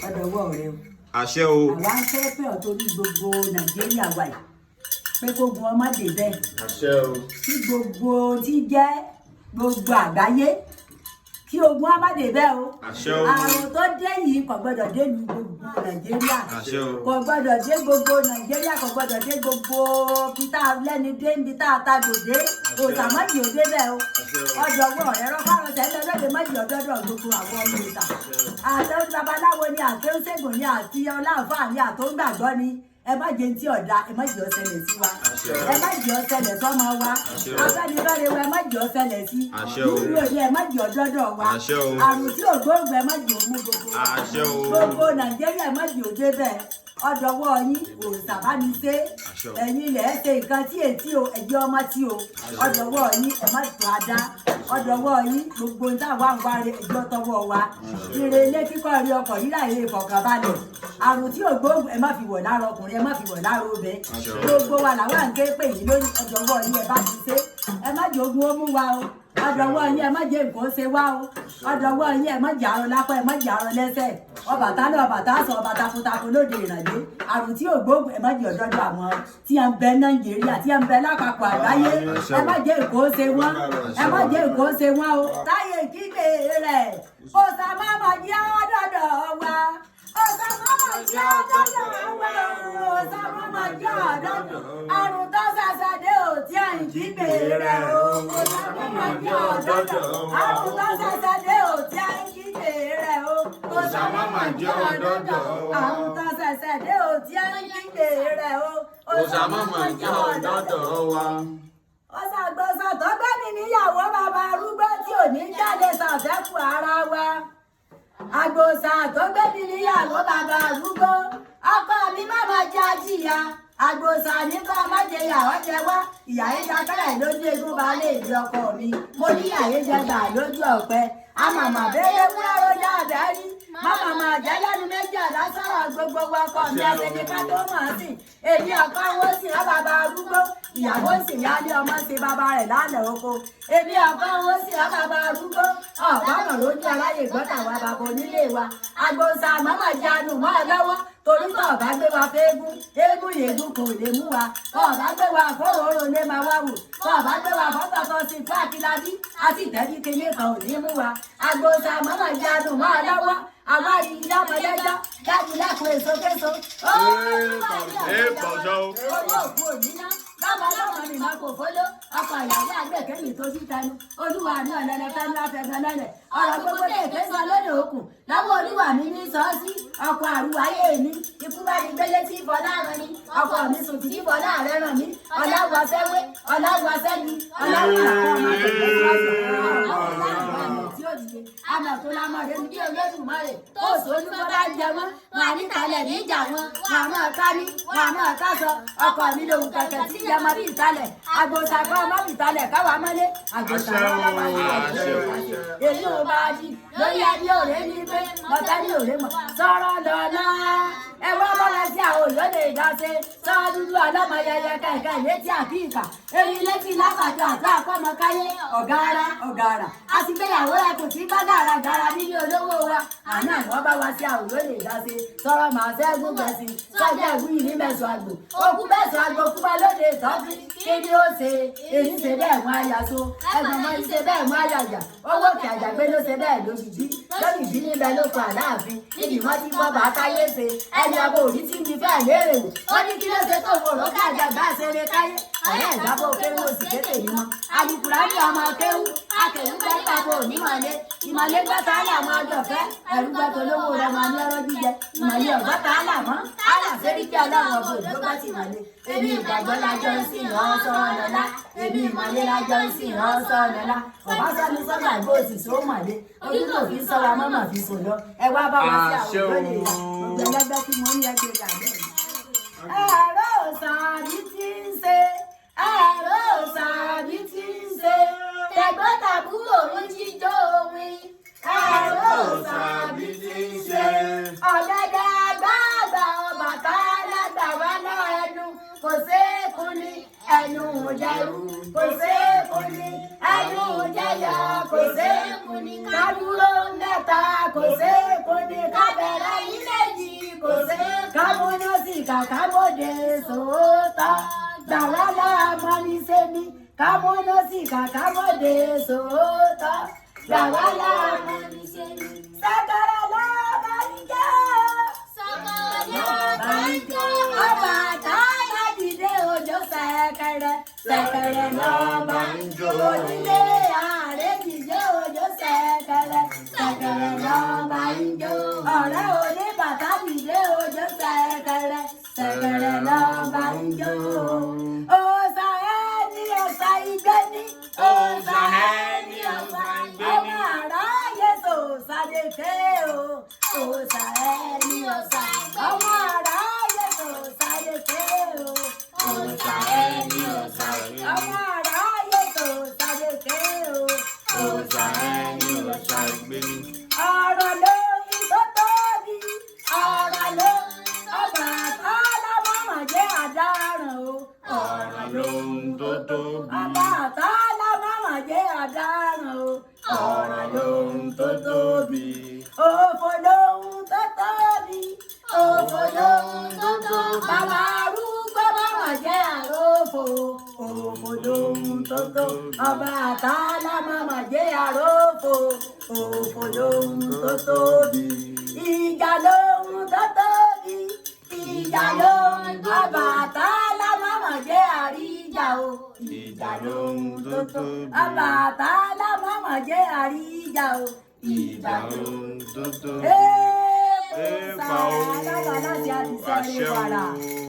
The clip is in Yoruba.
ọ̀dọ̀ wọ̀ rẹ o. àṣẹ o. àwa ń fẹ́ pẹ́ ọ̀ torí gbogbo Nàìjíríà wa yìí pé kó gun ọmọdé bẹ́ẹ̀. àṣẹ o. kí gbogbo tí jẹ́ gbogbo àgbáyé kí ogun ọmọdé bẹ́ẹ̀ o. àṣẹ o. àrùn tó dé yìí kò gbọdọ̀ dé lu gbogbo Nàìjíríà. àṣẹ o. kò gbọdọ̀ dé gbogbo Nàìjíríà kò gbọdọ̀ dé gbogbo bíta lẹ́ni dé bíta àtàdò dé òsàmọ́jì ò dé bẹ́ẹ̀ o. ọjọ́ wọ̀ ẹ̀rọ fáwọn sẹ́lẹ̀ lóde mọ́jì ọ̀dọ́dọ̀ gbogbo àwọn ọmọ ìta. àtẹ̀wé babaláwo ni àtẹ̀wé ṣègùn ni àti ọláǹfà ni àtọ́gbàgbọ́ ni ẹ má jẹ tí ọ̀dà ẹ má jẹ ọ̀sẹ̀lẹ̀ sí wa ẹ má jẹ ọ̀sẹ̀lẹ̀ sọ́mọ wa afẹ́nifẹ́re wa ẹ má jẹ ọ̀sẹ̀lẹ̀ sí lúlú òde ẹ má jẹ ọ̀dọ́dọ̀ wa àrùn tí ògbóògbé ẹ má jẹ òmú gbogbo Nàìjíríà ẹ má jẹ òde bẹ́ẹ̀ ọdọwọ́ yín òòsà bá mi ṣe ẹ̀yin ilẹ̀ ẹ ṣe nǹkan tí ètí o ẹ̀jẹ̀ ọmọ tí o ọdọwọ́ yín ẹ má tó adá ọdọwọ́ yín gbogbo ń táwa ń wá ẹjọ́ tọwọ́ wa ire ilé kíkọ́ rí ọkọ̀ rírà ilé ìfọ̀kànbalẹ̀ àrùn tí ògbóògùn ẹ má fi wọ̀ lára ọkùnrin ẹ má fi wọ̀ lára obẹ gbogbo wa làwọn à ń ké pè yín lórí ọdọwọ́ yín ẹ bá ti ṣe ẹ má jẹ ogun ó mú wa o ọdọwọ́ yín ẹ má jẹ nǹkan ṣe wá o ọdọwọ́ yín ẹ má jẹ àrùn lápá ẹ má jẹ àrùn lẹ́sẹ̀ Ọbàtálá Ọbàtásọ ọba takuntakun lóde ìrànlẹ́ àrùn tí ògbóògùn ẹ má jẹ ọ̀dọ́dọ̀ àwọn tí a ń bẹ Nàìjíríà tí a ń bẹ lápapọ̀ àgbáyé ẹ má jẹ nǹkan ṣe wọ́n ẹ má jẹ nǹkan ṣe wọ́n o. táyé kígbe rẹ̀ òòsà máma jẹ́ ọ̀dọ́dọ̀ wa òòsà máma jẹ́ ọ̀dọ́dọ̀ wa òòsà máma jẹ́ ọ̀dọ́dọ̀ àrùn tó ṣẹ̀ṣẹ̀ dé ò tí à ń kígbe rẹ̀ o òòsà máma jẹ́ ọ̀dọ́dọ̀ àrùn tó ṣẹ̀ṣẹ̀ dé ò tí à ń kígbe rẹ̀ o òòsà máma jẹ́ ọ̀dọ́dọ̀ àrùn tó ṣẹ̀ṣẹ̀ dé ò tí à ń kígbe rẹ̀ o òòsà máma jẹ́ ọ̀dọ́dọ̀ wa. ọ̀sàgbọ̀sà tó gbé mi níyàwó bàbá arúgbó tí ò ní jáde ṣàfẹ́kù ara wa. àgbòsà tó gbé mi níyàwó bàbá arúgbó ọkọ mi má máa jẹ àjìyà àgbòsà nípa májèyà ọjẹ wá ìyá ìjà kẹrẹ lójú egun balẹ̀ ìdí ọkọ mi mo ní ìyá ìjà gbà lójú ọ̀pẹ àmàmà bẹ́ẹ̀ wúrà rọjá àbẹ́rí mámàmà àjẹlẹ́nu méjì àdásọ̀rọ̀ gbogbo wa kọ́ mi àtẹnika tó mọ̀ sí èmi ọkọ wọn sì rán bàbá arúgbó ìyàwó sì yálé ọmọ sí bàbá rẹ̀ lálẹ́ oko èmi ọkọ wọn sì rán bàbá arúgbó ọ̀gbọ́n lójú aláyè gbọ́dọ̀ wa bàbá onílé wa àgbòsà mọ́mọ́ jánu mọ́ ẹ lọ́wọ́ torí tó ọ̀bá gbé wa fẹ́ẹ́gún eégún yèégún kò lè mú wa ọ̀bá gbé wa fóróró lé máa wá wò ọ̀bá gbé wa fọ́tọ̀tọ̀ sí fún àkìlábí àti ìtẹ́bí kéye kan ò ní mú wa àgbòsà mọ́mọ́ jánu mọ́ ẹ lọ́wọ́ àwa rí ilé ọmọdéjọ́ dájú lẹ́kùn èso késo ó owó òkú òníná bàbá ọlọ́mọ mi máa kò fọ́lọ́ ọkọ̀ ìyàwó àgbẹ̀kẹ́yìn tó sí tẹnu olúwa ní ọ̀lẹ́lẹ́ fẹ́mi láfẹ́gbẹ́ lẹ́lẹ̀ ọ̀rọ̀ gbogbo kéèké sọ lóde òkun lọ́wọ́ olúwa mi ní sọ́ọ́sì ọkọ̀ àrùwáyé mi ikú bá ní gbélé tí ìbọn láàrin ni ọkọ̀ mi sùn tí ìbọn láàrin ràn mí ọ̀làwọ̀ sẹ́wé ọ̀làwọ̀ sẹ́ni ọ̀làwọ̀ àmọ tó lámọ rẹ ní bí Olódùmarè tó sóní tó bá jẹ wọn wọn àníkàlẹ̀ níjà wọn wọn àmọ́ ọ̀ká ní wọn àmọ́ ọ̀ká sọ ọkọ mi lòun kẹ̀kẹ́ tí ìjẹmọ bí ìtàlẹ̀ àgbòsà kọ́ ọmọ bí ìtàlẹ̀ káwa mọ́lé àgbòsà ọmọ bí ìtàlẹ̀ èyí ò bá di lórí ẹni òré ní pé mọ̀tá ní òré mọ̀ sọ̀rọ̀ lọ́la ẹ wọ́n bọ́lá sí àwọn òyòlè ìdáṣe sọ dúdú ọlọ́mọ yẹyẹ kẹ̀kẹ́ létí àbíkà èyí létí lábàjọ àti àkọ́mọkáyé ọ̀gárà àti gbéyàwó rẹ kò sí bá gàràgàrà nílé olówó wa àná àwọn bá wá sí àwọn òyòlè ìdáṣe sọ̀rọ̀ màá sẹ́gun gbẹ̀sì sọ́jà ìwú yìí ní mẹ́sàn àgbò òkú mẹ́sàn àgbò kú bá lóde ìtọ́jú kí ni ó ṣe èyí ṣe bẹ́ẹ̀ mú àyàsó ẹ̀gbọ́n mọ́ ṣe bẹ́ẹ̀ mú àyàjà owó kí àjàgbé ló ṣe bẹ́ẹ̀ lójijì níbẹ̀ ló kọ Aláàfin níbi wọ́n ti bọ́ bá káyé ṣe ẹni ọmọ òní tí ń di fẹ́ẹ̀ léèrè wò ó ní kí ló ṣe tó wò ló ká àjàgbá ṣeré káyé ọ̀rẹ́ ìjábọ̀ kéwù òsì kété ní wọn alùpùpù ní ọmọ kéwù akẹ́wù gbẹ́ ìpapò onímọ̀lé ìmọ̀lé gbọ́ta àlà mọ́ ọjọ́fẹ́ ẹ̀rú gbọ́tò lówó rẹ̀ máa ní ọ̀rọ̀ jíjẹ ìmọ̀lé ọ̀gbọ́ta àlà mọ́ àlà sẹ́rí kí ọlọ́run ọ̀bọ̀ òjò bá ti mọ̀lé èmi ìgbàgbọ́ lájọ́ ń sìn ọ́ sọ́ọ́ lọ́lá èmi ìmọ̀lé lájọ́ ń sìn ọ́ sọ́ọ́ lọ́lá ọ̀bá sọ́ni sọ́gbà gbòòsì só mọ̀lé ojúlò fi ń sọ́ra mọ́mọ́ fi sò lọ ẹ wá bá wa sí àwọn olóyè ìyá gbogbo ẹlẹ́gbẹ́ tí mo ń yẹ gbé gàdé mi. ẹ̀rọ òsàbí ti ń ṣe ẹ̀rọ òsàbí ti ń ṣe tẹ̀gbọ́n-tàbúrò ń jíjó orin ẹ̀rọ òsàbí ti ń ṣe ọ̀gẹ̀dẹ̀ àgbààgbà Ọbàtálá gbà wá lọ ẹnu kò séèkù ní ẹnu jẹrú kò séèkù ní ẹnu jẹyà kò séèkù ní kádúró mẹ́ta kò séèkù ní kábẹ̀rẹ̀ ilé. kámọ́dé sòótọ́. Gbàlálà mọ́ni sẹ́ni kámọ́nà síkà kámọ́dé sòótọ́. Gbàlálà mọ́ni sẹ́ni. Sàkàrà lọ́ba ń jẹ́. Sàkàrà lọ́ba ń jẹ́. Ọbàtálá dìde òjò sẹ̀kẹ̀rẹ̀. Sẹ̀kẹ̀rẹ̀ lọ́ba ń jó. Onílé ààrẹ dìde òjò sẹ̀kẹ̀rẹ̀. Sẹ̀kẹ̀rẹ̀ lọ́ba ń jó. Ọ̀rẹ́ òní bàtà dìde òjò sẹ̀kẹ̀rẹ̀. Sẹ̀kẹ̀rẹ̀ lọ́ba ń jó. Òòṣà ẹni ọ̀ṣà ìgbẹ́ni. Òòṣà ẹni ọ̀ṣà ìgbẹ́ni. Ọmọ àráyé sòòṣà lèké o. Òòṣà ẹni ọ̀ṣà ìgbẹ́ni. Ọmọ àráyé sòòṣà lèké o. Òòṣà ẹni ọ̀ṣà ìgbẹ́ni. Ọmọ àráyé sòòṣà lèké o. Òòṣà ẹni ọ̀ṣà ìgbẹ́ni. Ọ̀rọ̀ lórí tó tóbi. Ọ̀rọ̀ lórí Ọbàtálá mọ̀mọ̀ jẹ́ àdáràn o. Ọ̀rọ̀ lóhun tó tóbi. Ọbàtálá mọ̀mọ̀ jẹ́ àdáràn o. Ọ̀rọ̀ lóhun tó tóbi. Òfò lóhun tó tóbi. Òfò lóhun tó tóbi. Bàbá arúgbó mọ̀mọ̀ jẹ́ àrófò. Òfò lóhun tó tóbi. Ọbàtálá mọ̀mọ̀ jẹ́ àrófò. Òfò lóhun tó tóbi. Ìjà lóhun tó tóbi. Ìjà lóhun Ọbàtálá mọ̀mọ̀ jẹ́ àríjà o. Ìjà lóhun tó tóbi. Ọbàtálá mọ̀mọ̀ jẹ́ àríjà o. Ìjà lóhun tó tóbi. Ẹ fà ó. Àṣẹ o.